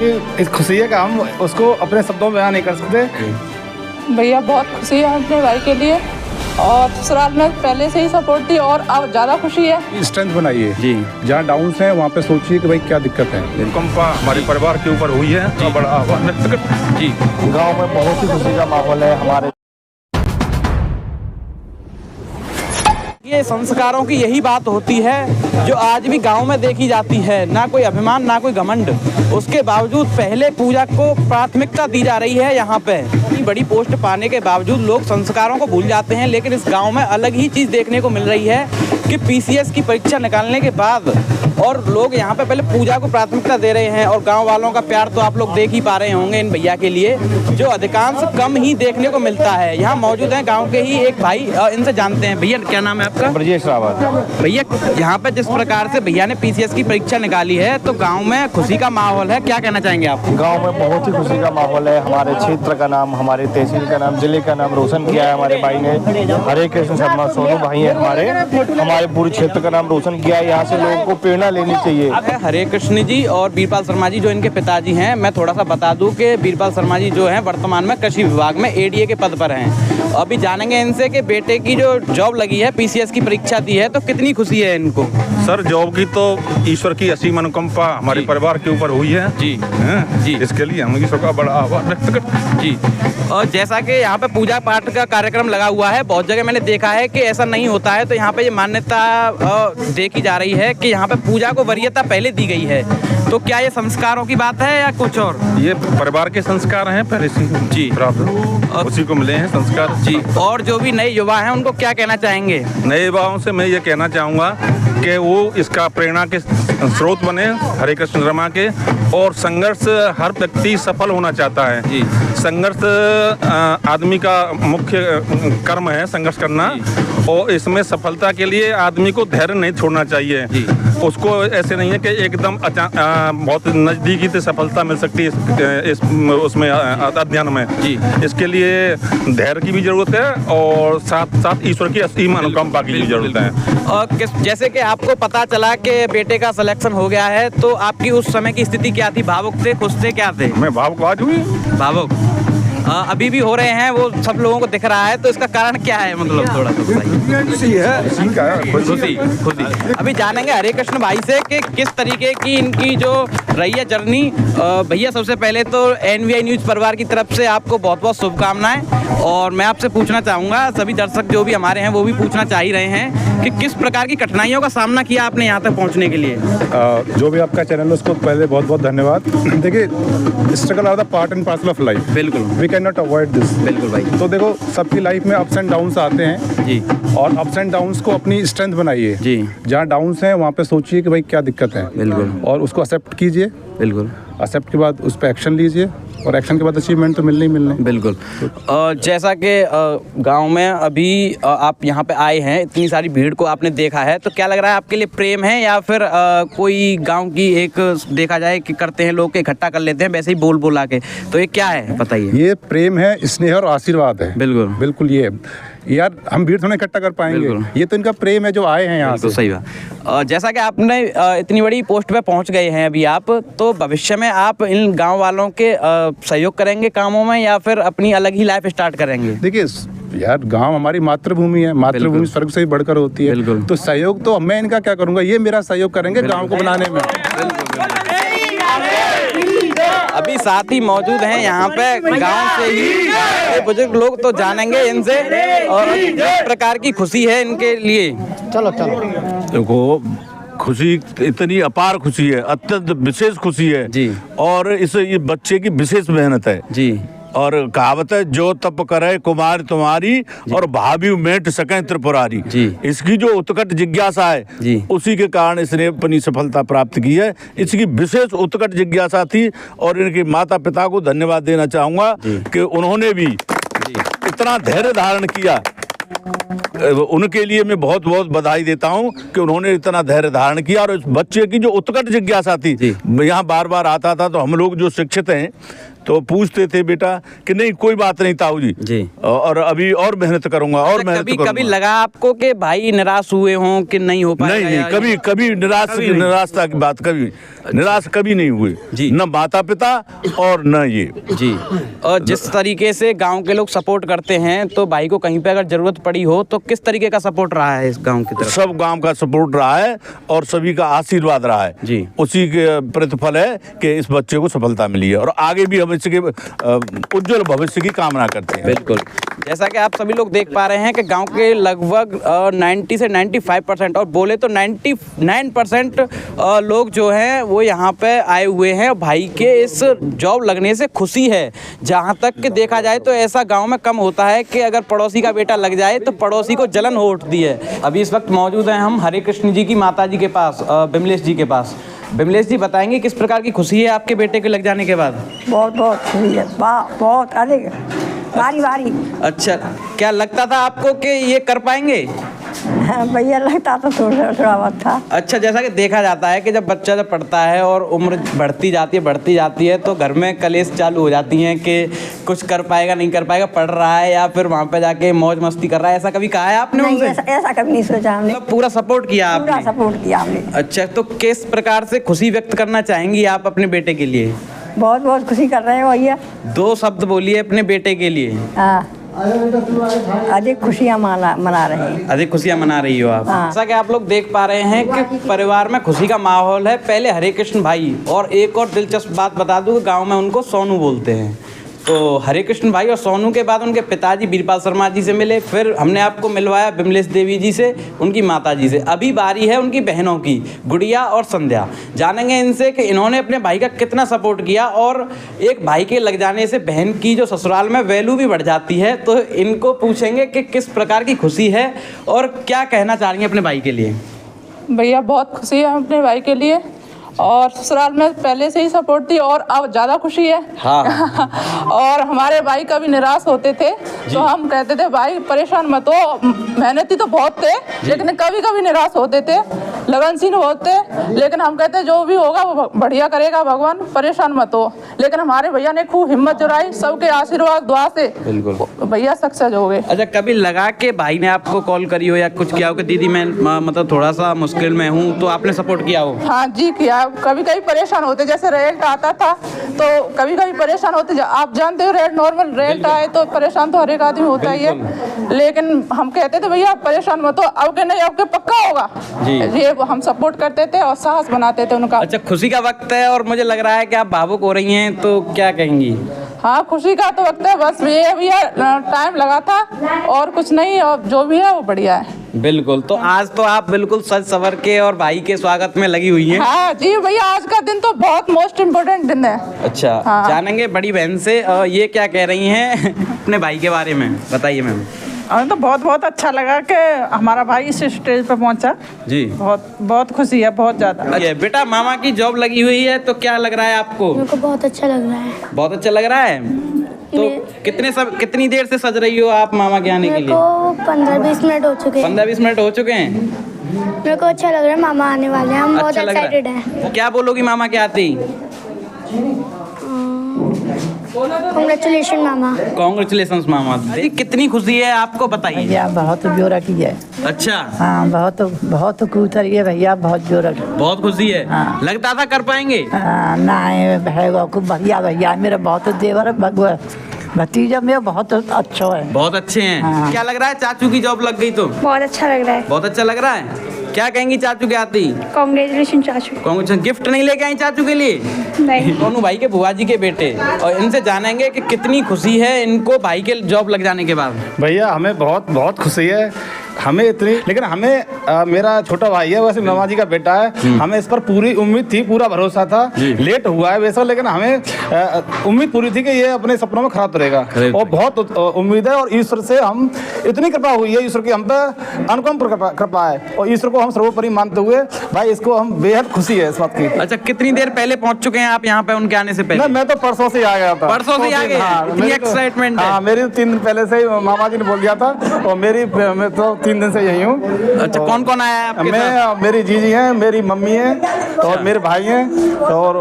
इस खुशी है कि हम उसको अपने शब्दों में बयान नहीं कर सकते। भैया बहुत खुशी है अपने भाई के लिए, और ससुराल में पहले से ही सपोर्ट थी और अब ज़्यादा खुशी है। स्ट्रेंथ बनाइए जी। जहाँ डाउन्स हैं वहाँ पे सोचिए कि भाई क्या दिक्कत है। भूकंपा हमारे परिवार के ऊपर हुई है तो बड़ा आह्वान व्यक्त करते जी। गांव में बहुत ही खुशी का माहौल है हमारे। ये संस्कारों की यही बात होती है जो आज भी गांव में देखी जाती है। ना कोई अभिमान ना कोई घमंड, उसके बावजूद पहले पूजा को प्राथमिकता दी जा रही है। यहाँ पे इतनी बड़ी पोस्ट पाने के बावजूद लोग संस्कारों को भूल जाते हैं। लेकिन इस गांव में अलग ही चीज़ देखने को मिल रही है कि पीसीएस की परीक्षा निकालने के बाद और लोग यहाँ पे पहले पूजा को प्राथमिकता दे रहे हैं। और गाँव वालों का प्यार तो आप लोग देख ही पा रहे होंगे इन भैया के लिए, जो अधिकांश कम ही देखने को मिलता है। यहाँ मौजूद हैं गाँव के ही एक भाई, इनसे जानते हैं। भैया क्या नाम है आपका? ब्रजेश रावत। भैया यहाँ पे जिस प्रकार से भैया ने पीसीएस की परीक्षा निकाली है तो गांव में खुशी का माहौल है, क्या कहना चाहेंगे आप? गांव में बहुत ही खुशी का माहौल है। हमारे क्षेत्र का नाम, हमारे तहसील का नाम, जिले का नाम रोशन किया है हमारे भाई ने। हरे कृष्ण शर्मा सोनू भाई है हमारे पूरे क्षेत्र का नाम रोशन किया है। यहाँ से लोगों को प्रेरणा लेनी चाहिए। हरे कृष्ण जी और बीरपाल शर्मा जी जो इनके पिताजी हैं, मैं थोड़ा सा बता दूं कि बीरपाल शर्मा जी जो हैं वर्तमान में कृषि विभाग में एडीए के पद पर हैं। अभी जानेंगे इनसे कि बेटे की जो जॉब लगी है, पीसीएस की परीक्षा दी है, तो कितनी खुशी है इनको? सर जॉब की तो ईश्वर की असीम अनुकंपा हमारे परिवार के ऊपर हुई है जी जी। इसके लिए हम ईश्वर का बड़ा आह्वान व्यक्त करते हैं जी। और जैसा कि यहाँ पे पूजा पाठ का कार्यक्रम लगा हुआ है, बहुत जगह मैंने देखा है कि ऐसा नहीं होता है, तो यहाँ पे ये मान्यता देखी जा रही है कि यहाँ पे पूजा को वरीयता पहले दी गई है। तो क्या ये संस्कारों की बात है या कुछ और? ये परिवार के संस्कार हैं पहले से जी प्राप्त, उसी को मिले हैं संस्कार जी। और जो भी नए युवा हैं उनको क्या कहना चाहेंगे? नए युवाओं से मैं ये कहना चाहूँगा कि वो इसका प्रेरणा के स्रोत बने, हरे कृष्ण शर्मा के। और संघर्ष हर व्यक्ति सफल होना चाहता है जी। संघर्ष आदमी का मुख्य कर्म है, संघर्ष करना। और इसमें सफलता के लिए आदमी को धैर्य नहीं छोड़ना चाहिए जी। उसको ऐसे नहीं है कि एकदम बहुत नज़दीकी से सफलता मिल सकती है उसमें अध्ययन में जी। इसके लिए धैर्य की भी ज़रूरत है और साथ साथ ईश्वर की असीम अनुकंपा की भी ज़रूरत है। और जैसे कि आपको पता चला कि बेटे का सिलेक्शन हो गया है, तो आपकी उस समय की स्थिति क्या थी? भावुक थे, खुश थे, क्या थे? मैं भावुक आज हुई। भावुक अभी भी हो रहे हैं, वो सब लोगों को दिख रहा है, तो इसका कारण क्या है? मतलब थोड़ा सा बताइए। खुशी। अभी जानेंगे हरे कृष्ण भाई से कि किस तरीके की इनकी जो रही है जर्नी। भैया सबसे पहले तो एनवीआई न्यूज़ परिवार की तरफ से आपको बहुत बहुत शुभकामनाएं। और मैं आपसे पूछना चाहूँगा, सभी दर्शक जो भी हमारे हैं वो भी पूछना चाह ही रहे हैं कि किस प्रकार की कठिनाइयों का सामना किया आपने यहाँ तक पहुँचने के लिए? जो भी आपका चैनल है उसको पहले बहुत बहुत धन्यवाद। देखिए, struggle are the part and parcel of life. बिल्कुल, we can not avoid this. बिल्कुल भाई। तो देखो, सबकी लाइफ में अप्स एंड डाउन्स आते हैं जी। और अप्स एंड डाउन्स को अपनी स्ट्रेंथ बनाइए जी। जहाँ डाउन्स हैं वहाँ पे सोचिए कि भाई क्या दिक्कत है। बिल्कुल। और उसको एक्सेप्ट कीजिए। बिल्कुल। एक्सेप्ट के बाद उस पर एक्शन लीजिए और एक्शन के बाद अचीवमेंट तो मिलने ही मिलने। बिल्कुल। जैसा कि गांव में अभी आप यहाँ पे आए हैं, इतनी सारी भीड़ को आपने देखा है, तो क्या लग रहा है आपके लिए प्रेम है या फिर कोई गांव की एक देखा जाए कि करते हैं लोग इकट्ठा कर लेते हैं वैसे ही बोल बोला के, तो ये क्या है बताइए? ये प्रेम है, स्नेह और आशीर्वाद है। बिल्कुल बिल्कुल। ये यार हम भीड़ थोड़ा इकट्ठा कर पाएंगे, ये तो इनका प्रेम है जो आए हैं यहाँ से। सही बात। जैसा कि आपने इतनी बड़ी पोस्ट पे पहुँच गए हैं अभी आप, तो भविष्य में आप इन गांव वालों के सहयोग करेंगे कामों में या फिर अपनी अलग ही लाइफ स्टार्ट करेंगे? देखिए यार, गांव हमारी मातृभूमि है, मातृभूमि स्वर्ग से भी बढ़कर होती है। तो सहयोग तो मैं इनका क्या करूंगा, ये मेरा सहयोग करेंगे गांव को बनाने में। अभी साथ ही मौजूद हैं यहाँ पे गांव से ही बुजुर्ग लोग, तो जानेंगे इनसे और किस प्रकार की खुशी है इनके लिए। चलो। देखो, खुशी इतनी अपार खुशी है, अत्यंत विशेष खुशी है जी। और ये बच्चे की विशेष मेहनत है जी। और कहावत है, जो तप करे कुमार तुम्हारी और भाभी मेट सके त्रिपुरारी जी। इसकी जो उत्कट जिज्ञासा है जी, उसी के कारण इसने अपनी सफलता प्राप्त की है। इसकी विशेष उत्कट जिज्ञासा थी और इनके माता पिता को धन्यवाद देना चाहूंगा कि उन्होंने भी इतना धैर्य धारण किया। उनके लिए मैं बहुत बहुत बधाई देता हूं कि उन्होंने इतना धैर्य धारण किया। और उस बच्चे की जो उत्कट जिज्ञासा थी, यहाँ बार बार आता था, तो हम लोग जो शिक्षित हैं तो पूछते थे बेटा कि नहीं कोई बात नहीं ताऊ जी, और अभी और मेहनत करूंगा और मेहनत करूंगा। कभी लगा आपको कि भाई निराश हुए हों कि नहीं हो पाएगा? नहीं, कभी निराशा की बात निराश कभी नहीं हुए जी, न माता पिता और न ये जी। और जिस तरीके से गांव के लोग सपोर्ट करते हैं, तो भाई को कहीं पे अगर जरूरत पड़ी हो तो किस तरीके का सपोर्ट रहा है इस गांव की तरफ? सब गांव का सपोर्ट रहा है और सभी का आशीर्वाद रहा है जी। उसी के प्रतिफल है कि इस बच्चे को सफलता मिली है और आगे भी हम इसके उज्जवल भविष्य की कामना करते हैं। बिल्कुल, जैसा कि आप सभी लोग देख पा रहे हैं कि गांव के लगभग 90 से 95% और बोले तो 99% लोग जो हैं वो यहाँ पे आए हुए हैं। भाई के इस जॉब लगने से खुशी है। जहाँ तक कि देखा जाए तो ऐसा गांव में कम होता है कि अगर पड़ोसी का बेटा लग जाए तो पड़ोसी को जलन हो उठती है। अभी इस वक्त मौजूद हैं हम हरे कृष्ण जी की माता जी के पास, बिमलेश जी के पास। बिमलेश जी बताएंगे किस प्रकार की खुशी है आपके बेटे के लग जाने के बाद? बहुत खुशी है, बहुत अधिक, भारी। अच्छा, क्या लगता था आपको कि ये कर पाएंगे? भैया लगता तो थोड़ा बहुत था। अच्छा, जैसा कि देखा जाता है कि जब बच्चा जब पढ़ता है और उम्र बढ़ती जाती है तो घर में कलेश चालू हो जाती हैं कि कुछ कर पाएगा नहीं कर पाएगा, पढ़ रहा है या फिर वहाँ पे जाके मौज मस्ती कर रहा है। ऐसा कभी कहा है आपने उनसे? ऐसा कभी नहीं सोचा हमने। मतलब पूरा सपोर्ट किया आपने? पूरा सपोर्ट किया हमने। अच्छा, तो किस प्रकार से खुशी व्यक्त करना चाहेंगी आप अपने बेटे के लिए? बहुत खुशी कर रहे हो भैया। 2 शब्द बोलिए अपने बेटे के लिए। अधिक खुशियाँ मना रहे हैं। अधिक खुशियाँ मना रही हो आप। जैसा कि आप लोग देख पा रहे हैं कि परिवार में खुशी का माहौल है। पहले हरे कृष्ण भाई, और एक और दिलचस्प बात बता दूं, गांव में उनको सोनू बोलते हैं। तो हरे कृष्ण भाई और सोनू के बाद उनके पिताजी वीरपाल शर्मा जी से मिले, फिर हमने आपको मिलवाया बिमलेश देवी जी से, उनकी माता जी से। अभी बारी है उनकी बहनों की, गुड़िया और संध्या। जानेंगे इनसे कि इन्होंने अपने भाई का कितना सपोर्ट किया और एक भाई के लग जाने से बहन की जो ससुराल में वैल्यू भी बढ़ जाती है। तो इनको पूछेंगे कि किस प्रकार की खुशी है और क्या कहना चाह रही हैं अपने भाई के लिए। भैया बहुत खुशी है अपने भाई के लिए, और ससुराल में पहले से ही सपोर्ट थी और अब ज़्यादा खुशी है। हाँ। और हमारे भाई कभी निराश होते थे तो हम कहते थे भाई परेशान मत हो, मेहनती तो बहुत थे लेकिन कभी कभी निराश होते थे, लगनशील होते, लेकिन हम कहते जो भी होगा वो बढ़िया करेगा भगवान, परेशान मत हो। लेकिन हमारे भैया ने खूब हिम्मत जुटाई, सबके आशीर्वाद दुआ से बिल्कुल भैया सक्सेस हो गए। अच्छा, कभी लगा कि भाई ने आपको कॉल करी हो या कुछ किया हो कि दीदी मैं मतलब थोड़ा सा मुश्किल में हूँ, तो आपने सपोर्ट किया हो? हाँ जी किया। कभी कभी परेशान होते, जैसे रेल्ट आता था तो कभी कभी परेशान होते। आप जानते हो रेल्ट नॉर्मल रेल्ट आए तो परेशान तो हर एक आदमी होता ही है, लेकिन हम कहते थे भैया परेशान मत हो, अब के नहीं अब के पक्का होगा जी। ये हम सपोर्ट करते थे और साहस बनाते थे उनका। अच्छा, खुशी का वक्त है और मुझे लग रहा है कि आप भावुक हो रही हैं, तो क्या कहेंगी? हाँ, खुशी का तो वक्त है, बस ये भैया टाइम लगा था और कुछ नहीं, और जो भी है वो बढ़िया है। बिल्कुल, तो आज तो आप बिल्कुल सज सवर के और भाई के स्वागत में लगी हुई हैं। हाँ जी भैया, आज का दिन तो बहुत मोस्ट इम्पोर्टेंट दिन है। अच्छा, हाँ। जानेंगे बड़ी बहन से ये क्या कह रही हैं अपने भाई के बारे में, बताइए मैम। हमें तो बहुत अच्छा लगा कि हमारा भाई इस स्टेज पे पहुंचा जी। बहुत खुशी है, बहुत ज़्यादा। ये बेटा मामा की जॉब लगी हुई है, तो क्या लग रहा है आपको? मेरे को बहुत अच्छा लग रहा है। बहुत अच्छा लग रहा है। तो कितनी देर से सज रही हो आप मामा के आने के लिए? मेरे को 15-20 मिनट हो चुके हैं। 15-20 मिनट हो चुके हैं। मेरे को अच्छा लग रहा है, मामा आने वाले हैं, हम बहुत एक्साइटेड हैं। क्या बोलोगी मामा के आते ही? कांग्रेचुलेशन मामा। कांग्रेचुलेशन मामा। कितनी खुशी है आपको, बताइए। भैया बहुत जोरा की है। अच्छा, हाँ, बहुत खुश है भैया, बहुत जोरा। बहुत खुशी है। हाँ। लगता था कर पाएंगे? नहीं खूब भैया मेरा बहुत देवर भतीजा में बहुत अच्छा है। बहुत अच्छे हैं। हाँ। क्या लग रहा है चाचू की जॉब लग गई तो? बहुत अच्छा लग रहा है। बहुत अच्छा लग रहा है। क्या कहेंगी चाचू के आती? कांग्रेचुलेशन चाचू। कांग्रेचुलेशन। गिफ्ट नहीं लेके आई चाचू के लिए? नहीं। दोनों भाई के बुआ जी के बेटे, और इनसे जानेंगे कि कितनी खुशी है इनको भाई के जॉब लग जाने के बाद। भैया हमें बहुत खुशी है, हमें इतनी, लेकिन हमें मेरा छोटा भाई है, वैसे मामा जी का बेटा है, हमें इस पर पूरी उम्मीद थी, पूरा भरोसा था। लेट हुआ है वैसा, लेकिन हमें उम्मीद पूरी थी कि ये अपने सपनों में खरा उतरेगा, और बहुत उम्मीद है। और ईश्वर से हम इतनी कृपा हुई है, ईश्वर की हम पे अनुपम कृपा है, और ईश्वर को हम सर्वोपरि मानते हुए भाई इसको हम बेहद खुशी है इस बात की। अच्छा, कितनी देर पहले पहुंच चुके हैं आप यहाँ पे उनके आने से पहले? मैं तो परसों से आ गया था। परसों से आ गए? हाँ, इतनी एक्साइटमेंट है। हाँ, मेरी 3 दिन पहले से ही मामा जी ने बोल दिया था, और मेरी तो 3 दिन से यही हूँ। अच्छा, कौन कौन आया है आपके साथ? मैं, मेरी जीजी हैं, मेरी मम्मी है और मेरे भाई हैं और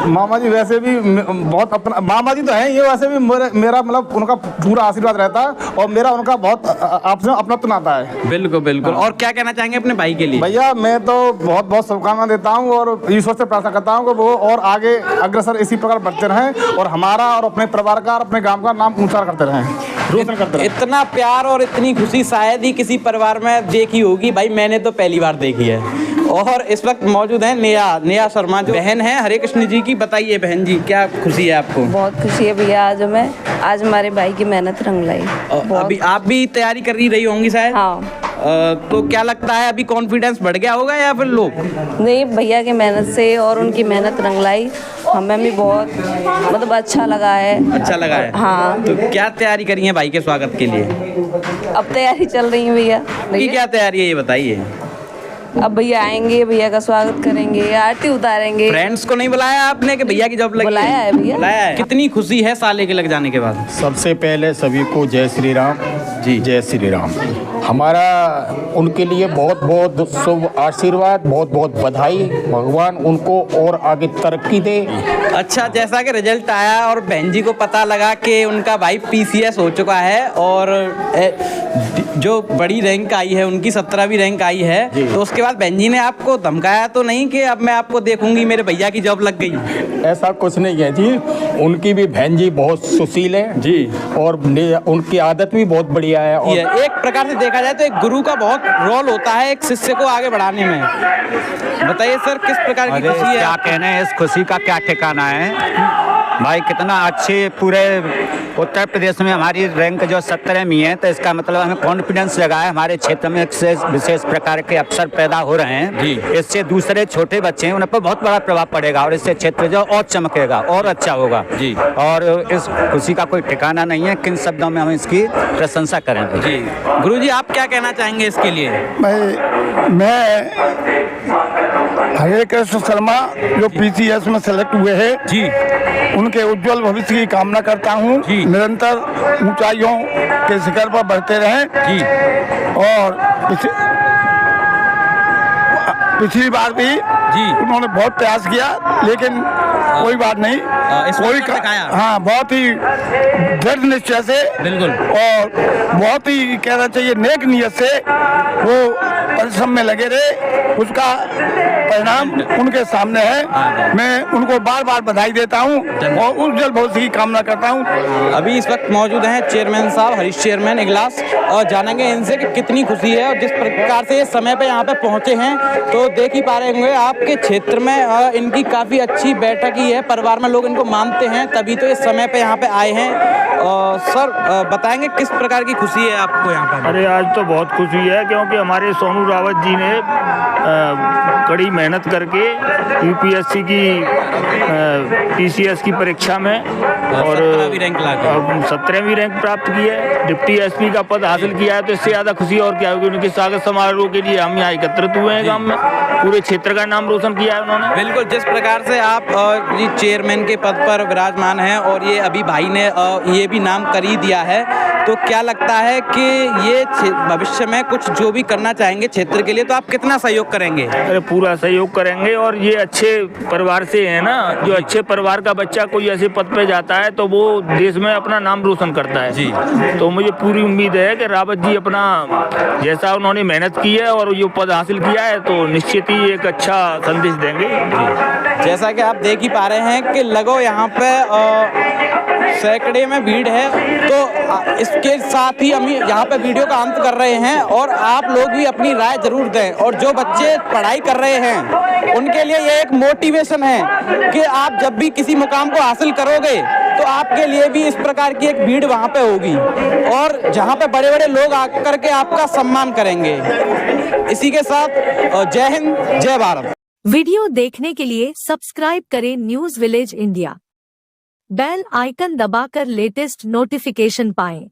मामा जी वैसे भी बहुत अपना, मामा जी तो हैं ये, वैसे भी मेरा मतलब उनका पूरा आशीर्वाद रहता है और मेरा उनका बहुत आपसे अपनापन आता है। बिल्कुल बिल्कुल। और क्या कहना चाहेंगे अपने भाई के लिए? भैया मैं तो बहुत बहुत शुभकामना देता हूँ और ईश्वर से प्रार्थना करता हूँ कि वो और आगे अग्रसर इसी प्रकार बढ़ते रहें और हमारा और अपने परिवार का और अपने गांव का नाम ऊंचा करते रहें, रोशन करते रहें। इतना प्यार और इतनी खुशी शायद ही किसी परिवार में देखी होगी भाई, मैंने तो पहली बार देखी है। और इस वक्त मौजूद है नेहा शर्मा जो बहन है हरे कृष्ण जी की। बताइए बहन जी, क्या खुशी है आपको? बहुत खुशी है भैया, आज हमारे भाई की मेहनत रंग लाई। अभी आप भी तैयारी कर रही होंगी शायद? हाँ। तो क्या लगता है अभी कॉन्फिडेंस बढ़ गया होगा या फिर लो? नहीं, भैया की मेहनत से और उनकी मेहनत रंग लाई, हमें भी बहुत मतलब अच्छा लगा है। अच्छा लगा है? हाँ। तो क्या तैयारी करी है भाई के स्वागत के लिए? अब तैयारी चल रही है भैया। क्या तैयारी है ये बताइए। अब भैया आएंगे, भैया का स्वागत करेंगे, आरती उतारेंगे। फ्रेंड्स को नहीं बुलाया आपने कि भैया की जॉब लगी? बुलाया है भैया। बुलाया है। कितनी खुशी है साले के लग जाने के बाद? सबसे पहले सभी को जय श्री राम जी, जय श्री राम। हमारा उनके लिए बहुत बहुत शुभ आशीर्वाद, बहुत बहुत बधाई, भगवान उनको और आगे तरक्की दे। अच्छा, जैसा कि रिजल्ट आया और बहन जी को पता लगा कि उनका भाई PCS हो चुका है और जो बड़ी रैंक आई है उनकी 17वीं रैंक आई है, तो उसके बाद बहन जी ने आपको धमकाया तो नहीं कि अब मैं आपको देखूंगी मेरे भैया की जॉब लग गई? ऐसा कुछ नहीं है जी, उनकी भी बहन जी बहुत सुशील है जी और उनकी आदत भी बहुत बढ़िया है। और एक प्रकार से देखा जाए तो एक गुरु का बहुत रोल होता है एक शिष्य को आगे बढ़ाने में। बताइए सर, किस प्रकार की खुशी है? क्या कहना है, इस खुशी का क्या ठिकाना है भाई। कितना अच्छे पूरे उत्तर प्रदेश में हमारी रैंक जो 17वीं है, तो इसका मतलब हमें कॉन्फिडेंस जगा है। हमारे क्षेत्र में विशेष प्रकार के अवसर पैदा हो रहे हैं, इससे दूसरे छोटे बच्चे हैं उन पर बहुत बड़ा प्रभाव पड़ेगा और इससे क्षेत्र जो और चमकेगा और अच्छा होगा जी। और इस खुशी का कोई ठिकाना नहीं है, किन शब्दों में हम इसकी प्रशंसा करेंगे जी। गुरु जी, आप क्या कहना चाहेंगे इसके लिए? मैं हरे कृष्ण शर्मा जो PCS में सेलेक्ट हुए हैं जी, उनके उज्जवल भविष्य की कामना करता हूँ। निरंतर ऊंचाइयों के शिखर पर बढ़ते रहें जी। और पिछली बार भी जी उन्होंने बहुत प्रयास किया, लेकिन कोई बात नहीं, हाँ बहुत ही दृढ़ निश्चय से बिल्कुल और बहुत ही कहना चाहिए नेक नियत से वो परिश्रम में लगे रहे, उसका परिणाम उनके सामने है। मैं उनको बार बार बधाई देता हूँ और उज्जवल भविष्य की कामना करता हूँ। अभी इस वक्त मौजूद हैं चेयरमैन साहब, हरीश चेयरमैन इगलास, और जानेंगे इनसे कि कितनी खुशी है और जिस प्रकार से ये समय पे यहाँ पे पहुँचे हैं। तो देख ही पा रहे होंगे आपके क्षेत्र में इनकी काफ़ी अच्छी बैठक ही है, परिवार में लोग इनको मानते हैं, तभी तो इस समय पे यहाँ पे आए हैं। सर बताएंगे किस प्रकार की खुशी है आपको यहाँ पर? अरे आज तो बहुत खुशी है, क्योंकि हमारे सोनू रावत जी ने कड़ी मेहनत करके UPSC की PCS की परीक्षा में और 17वीं रैंक प्राप्त की है, डिप्टी SP का पद हासिल किया है। तो इससे ज़्यादा खुशी और क्या होगी। उनके स्वागत समारोह के लिए हम यहाँ एकत्रित हुए हैं गाँव में, पूरे क्षेत्र का नाम रोशन किया है उन्होंने। बिल्कुल, जिस प्रकार से आप जी चेयरमैन के पद पर विराजमान हैं और ये अभी भाई ने ये भी नाम कर ही दिया है, तो क्या लगता है कि ये भविष्य में कुछ जो भी करना चाहेंगे क्षेत्र के लिए, तो आप कितना सहयोग करेंगे? अरे पूरा सहयोग करेंगे। और ये अच्छे परिवार से है ना, जो अच्छे परिवार का बच्चा कोई ऐसे पद पे जाता है तो वो देश में अपना नाम रोशन करता है जी। तो मुझे पूरी उम्मीद है कि रावत जी अपना जैसा उन्होंने मेहनत की है और ये पद हासिल किया है, तो निश्चित ही एक अच्छा संदेश देंगे जी। जैसा कि आप देख ही पा रहे हैं कि लगो यहाँ पे सैकड़े में भीड़ है, तो इसके साथ ही हम यहाँ पे वीडियो का अंत कर रहे हैं और आप लोग भी अपनी राय जरूर दें। और जो बच्चे पढ़ाई कर रहे हैं उनके लिए ये एक मोटिवेशन है कि आप जब भी किसी मुकाम को हासिल करोगे तो आपके लिए भी इस प्रकार की एक भीड़ वहाँ पे होगी और जहाँ पे बड़े बड़े लोग आकर के आपका सम्मान करेंगे। इसी के साथ जय हिंद, जय भारत। वीडियो देखने के लिए सब्सक्राइब करें news village India, bell icon दबाकर लेटेस्ट नोटिफिकेशन पाएं।